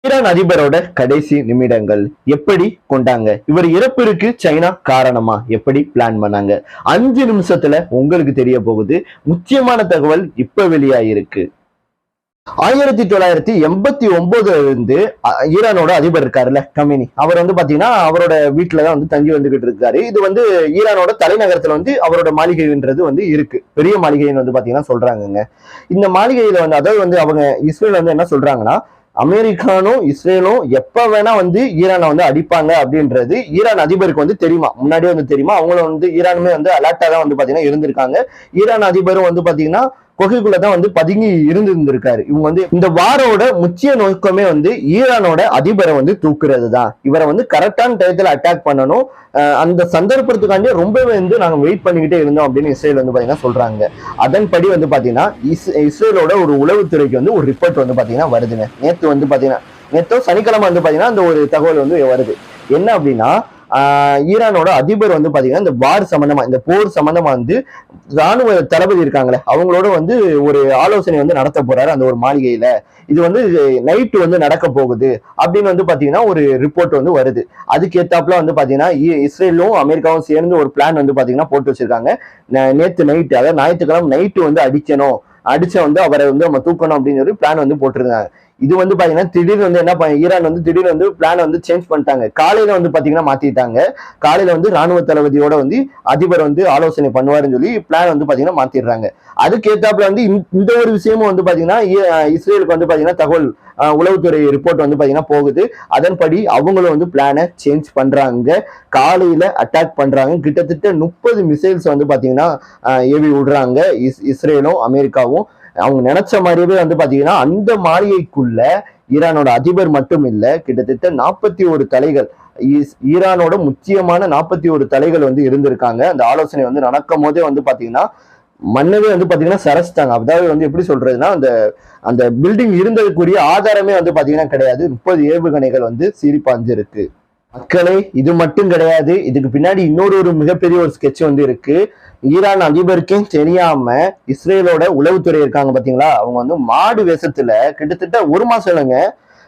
Iran அதிபரோட கடைசி நிமிடங்கள் எப்படி கொண்டாங்க? இவர் இறப்பிற்கு சைனா காரணமா? எப்படி பிளான் பண்ணாங்க? 5 நிமிஷத்துல உங்களுக்கு தெரிய போகுது. முக்கியமான தகவல் இப்ப வெளியாயிருக்கு. 1989 இருந்து ஈரானோட அதிபர் இருக்காருல்ல, கமேனி, அவர் பாத்தீங்கன்னா அவரோட வீட்டுலதான் தங்கி வந்துகிட்டு இருக்காரு. இது ஈரானோட தலைநகரத்துல அவரோட மாளிகைன்றது இருக்கு. பெரிய மாளிகைன்னு பாத்தீங்கன்னா சொல்றாங்க. இந்த மாளிகையில அதாவது அவங்க இஸ்ரேல் என்ன சொல்றாங்கன்னா, அமெரிக்கானும் இஸ்ரேலும் எப்ப வேணா ஈரானை அடிப்பாங்க அப்படின்றது ஈரான் அதிபருக்கு தெரியுமா, முன்னாடியே தெரியுமா. அவங்களும் ஈரானுமே அலர்ட்டா தான் பாத்தீங்கன்னா இருந்திருக்காங்க. ஈரான் அதிபரும் பாத்தீங்கன்னா கொகைக்குள்ளதான் பதுங்கி இருந்திருக்காரு. இவங்க இந்த வாரோட முக்கிய நோக்கமே ஈரானோட அதிபரை தூக்குறது தான். இவரை கரெக்டான டயத்துல அட்டாக் பண்ணணும். அந்த சந்தர்ப்பத்துக்காண்டி ரொம்பவே நாங்க வெயிட் பண்ணிக்கிட்டே இருந்தோம் அப்படின்னு இஸ்ரேல் பாத்தீங்கன்னா சொல்றாங்க. அதன்படி பாத்தீங்கன்னா இஸ்ரேலோட ஒரு உளவுத்துறைக்கு ஒரு ரிப்போர்ட் பாத்தீங்கன்னா வருதுங்க. நேத்து சனிக்கிழமை பாத்தீங்கன்னா அந்த ஒரு தகவல் வருது. என்ன அப்படின்னா, ஈரானோட அதிபர் பாத்தீங்கன்னா இந்த வார் சம்பந்தமா, இந்த போர் சம்பந்தமா ராணுவ தளபதி இருக்காங்களே அவங்களோட ஒரு ஆலோசனை நடத்த போறாரு அந்த ஒரு மாளிகையில. இது நைட்டு நடக்க போகுது அப்படின்னு பாத்தீங்கன்னா ஒரு ரிப்போர்ட் வருது. அதுக்கு ஏத்தாப்புல பாத்தீங்கன்னா இஸ்ரேலும் அமெரிக்காவும் சேர்ந்து ஒரு பிளான் பாத்தீங்கன்னா போட்டு வச்சிருக்காங்க. நேத்து நைட்டு, அதாவது ஞாயிற்றுக்கிழமை நைட்டு அடிக்கணும், அடிச்ச அவரை நம்ம தூக்கணும் அப்படின்னு சொல்லி பிளான் போட்டிருந்தாங்க. இது பாத்தீங்கன்னா திடீர்னு என்ன ஈரான் திடீர்னு பிளான் சேஞ்ச் பண்ணிட்டாங்க. காலையில பாத்தீங்கன்னா மாத்திட்டாங்க. காலையில ராணுவ தளபதியோட அதிபர் ஆலோசனை பண்ணுவாருன்னு சொல்லி பிளான் பாத்தீங்கன்னா மாத்திடுறாங்க. அதுக்கு ஏத்தாப்புல இந்த ஒரு விஷயமும் பாத்தீங்கன்னா இஸ்ரேலுக்கு பாத்தீங்கன்னா தகவல் உளவுத்துறை ரிப்போர்ட் பாத்தீங்கன்னா போகுது. அதன்படி அவங்களும் பிளானை சேஞ்ச் பண்றாங்க. காலையில அட்டாக் பண்றாங்க. கிட்டத்தட்ட 30 மிசைல்ஸ் பாத்தீங்கன்னா ஏவி விடுறாங்க இஸ்ரேலும் அமெரிக்காவும். அவங்க நினைச்ச மாதிரியே பாத்தீங்கன்னா அந்த மாளிகைக்குள்ள ஈரானோட அதிபர் மட்டும் இல்ல, கிட்டத்தட்ட 41 தலைகள், ஈரானோட முக்கியமான 41 தலைகள் இருந்திருக்காங்க. அந்த ஆலோசனை நடக்கும் போதே பாத்தீங்கன்னா மன்னவே பாத்தீங்கன்னா சரஸ்தாங்க. அதாவது எப்படி சொல்றதுன்னா, அந்த பில்டிங் இருந்ததுக்குரிய ஆதாரமே பாத்தீங்கன்னா கிடையாது. 30 ஏவுகணைகள் சீரிப்பாஞ்சிருக்கு. மக்களே, இது மட்டும் கிடையாது. இதுக்கு பின்னாடி இன்னொரு மிகப்பெரிய ஒரு ஸ்கெட்ச் இருக்கு. ஈரான் அதிபருக்கே தெரியாம இஸ்ரேலோட உளவுத்துறை இருக்காங்க பாத்தீங்களா, அவங்க மாடு வேஷத்துல கிட்டத்தட்ட 1 மாசம் இல்லைங்க,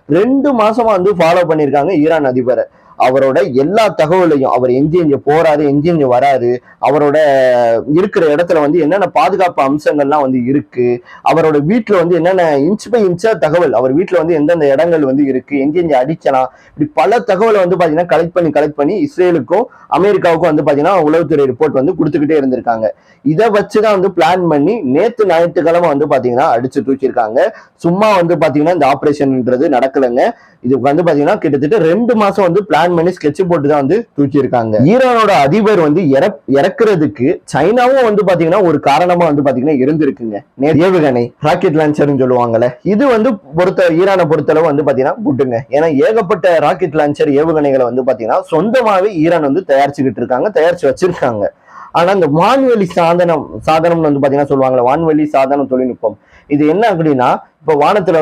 2 மாசமா ஃபாலோ பண்ணிருக்காங்க ஈரான் அதிபரை. அவரோட எல்லா தகவலையும், அவர் எங்க போறாரு, எங்க வராரு, அவரோட இருக்கிற இடத்துல என்னென்ன பாதுகாப்பு அம்சங்கள்லாம் இருக்கு, அவரோட வீட்டுல என்னென்ன இன்ச் பை இன்ச்சா தகவல், அவர் வீட்டுல எந்தெந்த இடங்கள் இருக்கு, எங்க அடிக்கலாம், இப்படி பல தகவலை பாத்தீங்கன்னா கலெக்ட் பண்ணி இஸ்ரேலுக்கும் அமெரிக்காவுக்கும் பாத்தீங்கன்னா உளவுத்துறை ரிப்போர்ட் கொடுத்துக்கிட்டே இருந்திருக்காங்க. இதை வச்சுதான் பிளான் பண்ணி நேத்து ஞாயிற்றுக்கிழமை பாத்தீங்கன்னா அடிச்சு தூக்கியிருக்காங்க. சும்மா பாத்தீங்கன்னா இந்த ஆபரேஷன்ன்றது நடக்கலைங்க. இது பாத்தீங்கன்னா கிட்டத்தட்ட 2 மாசம் பிளான் பண்ணி ஸ்கெட்ச் போட்டு தான் தூக்கி இருக்காங்க. ஈரானோட அதிபர் இறக்குறதுக்கு சைனாவும் பாத்தீங்கன்னா ஒரு காரணமா பாத்தீங்கன்னா இருந்திருக்குங்க. ஏவுகணை ராக்கெட் லான்ச்சர்னு சொல்லுவாங்கல்ல, இது ஈரானை பொறுத்தளவு பாத்தீங்கன்னா குட்டுங்க. ஏன்னா ஏகப்பட்ட ராக்கெட் லான்ச்சர் ஏவுகணைகளை பாத்தீங்கன்னா சொந்தமாவே ஈரான் தயாரிச்சுக்கிட்டு இருக்காங்க, தயாரிச்சு வச்சிருக்காங்க. ஆனா இந்த வான்வெளி சாதனம்னு பாத்தீங்கன்னா சொல்லுவாங்கல்ல, வான்வெளி சாதனம் தொழில்நுட்பம், இது என்ன அப்படின்னா, இப்ப வானத்துல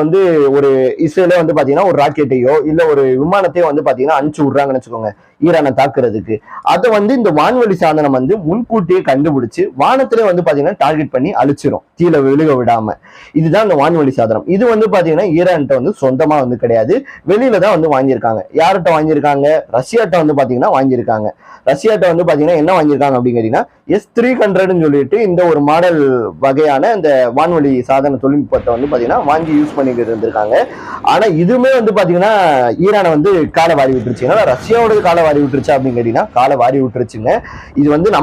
ஒரு இஸ்ரேல பாத்தீங்கன்னா ஒரு ராக்கெட்டையோ இல்ல ஒரு விமானத்தையோ பாத்தீங்கன்னா அனுப்பிச்சு விடுறாங்கன்னு வச்சுக்கோங்க ஈரானை தாக்குறதுக்கு. அதை இந்த வான்வெளி சாதனம் முன்கூட்டியே கண்டுபிடிச்சு வானத்திலே பாத்தீங்கன்னா டார்கெட் பண்ணி அழிச்சிரும், கீழே விழுக விடாம. இதுதான் இந்த வான்வெளி சாதனம். இது பாத்தீங்கன்னா ஈரான்கிட்ட சொந்தமா கிடையாது, வெளியில தான் வாங்கியிருக்காங்க. யார்கிட்ட வாங்கியிருக்காங்க? ரஷ்யாட்ட பாத்தீங்கன்னா வாங்கியிருக்காங்க. ரஷ்யாட்ட பாத்தீங்கன்னா என்ன வாங்கியிருக்காங்க அப்படின்னு கேட்டீங்கன்னா S-300 சொல்லிட்டு இந்த ஒரு மாடல் வகையான இந்த வான்வெளி சாதன தொழில்நுட்பத்தை பாத்தீங்கன்னா வாங்கி யூஸ் பண்ணிக்கிட்டு இருந்திருக்காங்க. ஆனா இதுவுமே பாத்தீங்கன்னா ஈரானை காலை வாரி விட்டுருச்சு. ஏன்னா ரஷ்யாவோட காலை வாரி விட்டுருச்சு அப்படின்னு கேட்டீங்கன்னா காலை வாரி விட்டுருச்சுங்க. இது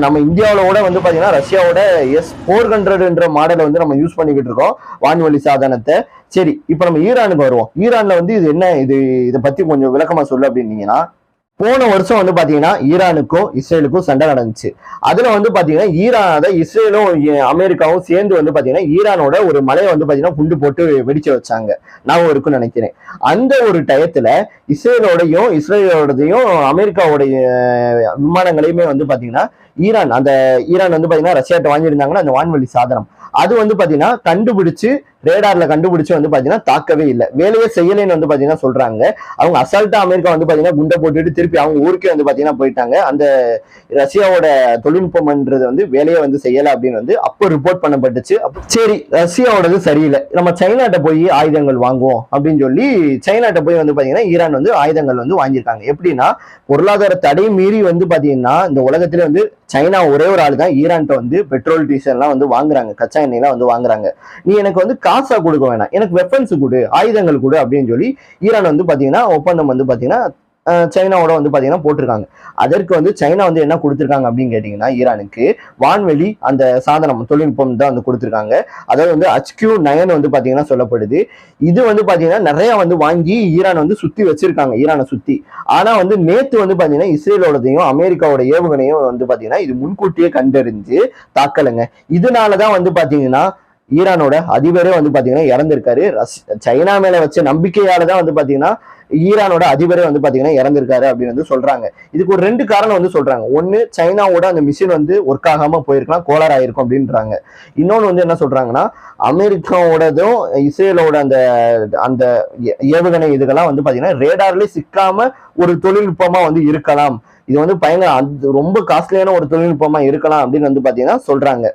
நம்ம இந்தியாவோட பாத்தீங்கன்னா ரஷ்யாவோட S-400 மாடலை நம்ம யூஸ் பண்ணிக்கிட்டு இருக்கோம் வான்வெளி சாதனத்தை. சரி, இப்ப நம்ம ஈரானுக்கு வருவோம். ஈரான்ல இது என்ன, இதை பத்தி கொஞ்சம் விளக்கமா சொல்லு அப்படின்னீங்கன்னா, போன வருஷம் பாத்தீங்கன்னா ஈரானுக்கும் இஸ்ரேலுக்கும் சண்டை நடந்துச்சு. அதுல பாத்தீங்கன்னா இஸ்ரேலும் அமெரிக்காவும் சேர்ந்து பாத்தீங்கன்னா ஈரானோட ஒரு மலையை பாத்தீங்கன்னா குண்டு போட்டு வெடிச்சு வச்சாங்க. நான் இருக்குன்னு நினைக்கிறேன். அந்த ஒரு டயத்துல இஸ்ரேலோடதையும் அமெரிக்காவோடைய விமானங்களையுமே பாத்தீங்கன்னா ஈரான் பாத்தீங்கன்னா ரஷ்யாட்ட வாங்கியிருந்தாங்கன்னா அந்த வான்வெளி சாதனம் அது பாத்தீங்கன்னா கண்டுபிடிச்சு ரேடார்ல கண்டுபிடிச்சு வந்து பாத்தீங்கன்னா தாக்கவே இல்லை, வேலையே செய்யலைன்னு வந்து பாத்தீங்கன்னா சொல்றாங்க. அவங்க அசால்ட்டா அமெரிக்கா வந்து பாத்தீங்கன்னா குண்டை போட்டுட்டு திருப்பி அவங்க ஊருக்கே வந்து பாத்தீங்கன்னா போயிட்டாங்க. அந்த ரஷ்யாவோட தொழில்நுட்பம்ன்றது வந்து வேலையை வந்து செய்யல அப்படின்னு வந்து அப்போ ரிப்போர்ட் பண்ணப்பட்டுச்சு. சரி, ரஷ்யாவோடது சரியில்லை, நம்ம சைனாட்ட போய் ஆயுதங்கள் வாங்குவோம் அப்படின்னு சொல்லி சைனாட்ட போய் வந்து பாத்தீங்கன்னா ஈரான் வந்து ஆயுதங்கள் வந்து வாங்கியிருக்காங்க. எப்படின்னா பொருளாதார தடை மீறி வந்து பாத்தீங்கன்னா இந்த உலகத்திலே வந்து சைனா ஒரே ஒரு ஆள் தான் ஈரான்ட்ட வந்து பெட்ரோல் டீசல் எல்லாம் வந்து வாங்குறாங்க, கச்சா எண்ணெய் எல்லாம் வந்து வாங்குறாங்க. நீ எனக்கு வந்து காசா கொடுக்க வேணாம், எனக்கு வெப்பன்ஸ் கொடு, ஆயுதங்கள் கொடு அப்படின்னு சொல்லி ஈரான் வந்து பாத்தீங்கன்னா ஒப்பந்தம் வந்து பாத்தீங்கன்னா சைனாவோட வந்து பாத்தீங்கன்னா போட்டிருக்காங்க. அதற்கு வந்து சைனா வந்து என்ன கொடுத்திருக்காங்க அப்படின்னு கேட்டீங்கன்னா ஈரானுக்கு வான்வெளி அந்த சாதனம் தொழில்நுட்பம் தான் வந்து கொடுத்திருக்காங்க. அதாவது வந்து HQ-9 வந்து பாத்தீங்கன்னா சொல்லப்படுது. இது வந்து பாத்தீங்கன்னா நிறைய வந்து வாங்கி ஈரான் வந்து சுத்தி வச்சிருக்காங்க, ஈரானை சுத்தி. ஆனா வந்து நேத்து வந்து பாத்தீங்கன்னா இஸ்ரேலோடதையும் அமெரிக்காவோட ஏவுகணையும் வந்து பாத்தீங்கன்னா இது முன்கூட்டியே கண்டறிஞ்சு தாக்கலைங்க. இதனாலதான் வந்து பாத்தீங்கன்னா ஈரானோட அதிபரே வந்து பாத்தீங்கன்னா இறந்திருக்காரு. சைனா மேல வச்ச நம்பிக்கையாலதான் வந்து பாத்தீங்கன்னா ஈரானோட அதிபரே வந்து பாத்தீங்கன்னா இறந்திருக்காரு அப்படின்னு வந்து சொல்றாங்க. இதுக்கு ஒரு 2 காரணம் வந்து சொல்றாங்க. ஒண்ணு, சைனாவோட அந்த மிஷின் வந்து ஒர்க் ஆகாம போயிருக்கலாம், கோளாறு ஆயிருக்கும் அப்படின்றாங்க. இன்னொன்னு வந்து என்ன சொல்றாங்கன்னா அமெரிக்காவோடதும் இஸ்ரேலோட அந்த அந்த ஏவுகணை இதுக்கெல்லாம் வந்து பாத்தீங்கன்னா ரேடார்ல சிக்காம ஒரு தொழில்நுட்பமா வந்து இருக்கலாம், இது வந்து பயங்கர ரொம்ப காஸ்ட்லியான ஒரு தொழில்நுட்பமா இருக்கலாம் அப்படின்னு வந்து பாத்தீங்கன்னா சொல்றாங்க.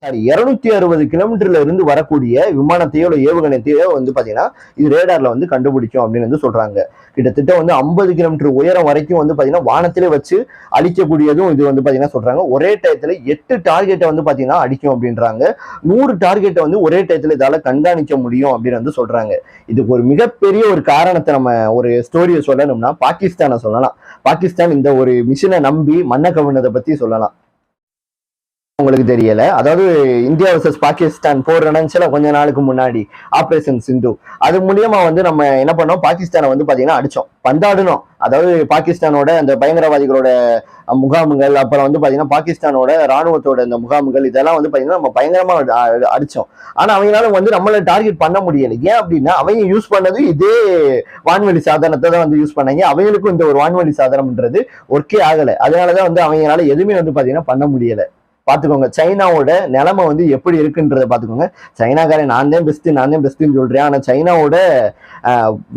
260 கிலோமீட்டர்ல இருந்து வரக்கூடிய விமானத்தையோ இல்ல ஏவுகணையத்தையோ வந்து பாத்தீங்கன்னா இது ரேடார்ல வந்து கண்டுபிடிக்கும் அப்படின்னு வந்து சொல்றாங்க. கிட்டத்தட்ட வந்து 50 கிலோமீட்டர் உயரம் வரைக்கும் வந்து பாத்தீங்கன்னா வானத்திலே வச்சு அழிக்கக்கூடியதும் இது வந்து பாத்தீங்கன்னா சொல்றாங்க. ஒரே டயத்துல 8 டார்கெட்டை வந்து பாத்தீங்கன்னா அடிக்கும் அப்படின்றாங்க. 100 டார்கெட்டை வந்து ஒரே டயத்துல இதால கண்காணிக்க முடியும் அப்படின்னு வந்து சொல்றாங்க. இதுக்கு ஒரு மிகப்பெரிய ஒரு காரணத்தை நம்ம ஒரு ஸ்டோரியை சொல்லணும்னா பாகிஸ்தானை சொல்லலாம். பாகிஸ்தான் இந்த ஒரு மிஷினை நம்பி மண்ணை கவினதை பத்தி சொல்லலாம். உங்களுக்கு தெரியல, அதாவது இந்தியா வர்சஸ் பாகிஸ்தான் போர் நடந்துச்சுல கொஞ்ச நாளுக்கு முன்னாடி, ஆபரேஷன் சிந்து. அது மூலியமா வந்து நம்ம என்ன பண்ணோம், பாகிஸ்தானை வந்து பாத்தீங்கன்னா அடிச்சோம், பந்தாடணும். அதாவது பாகிஸ்தானோட அந்த பயங்கரவாதிகளோட முகாம்கள், அப்புறம் வந்து பாத்தீங்கன்னா பாகிஸ்தானோட ராணுவத்தோட இந்த முகாம்கள், இதெல்லாம் வந்து பாத்தீங்கன்னா நம்ம பயங்கரமா அடிச்சோம். ஆனா அவங்களால வந்து நம்மள டார்கெட் பண்ண முடியல. ஏன் அப்படின்னா அவங்க யூஸ் பண்ணது இதே வான்வெளி சாதனத்தை தான் வந்து யூஸ் பண்ணாங்க. அவங்களுக்கும் இந்த ஒரு வான்வெளி சாதனம்ன்றது ஒர்க்கே ஆகல. அதனாலதான் வந்து அவங்களால எதுவுமே வந்து பாத்தீங்கன்னா பண்ண முடியல. பாத்துக்கோங்க சைனாவோட நிலைமை வந்து எப்படி இருக்குன்றத பாத்துக்கோங்க. சைனாக்காரன் நான் தான் பெஸ்ட்னு சொல்றேன், ஆனா சைனாவோட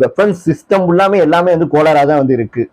வெப்பன் சிஸ்டம் எல்லாமே வந்து கோளாறா தான் வந்து இருக்கு.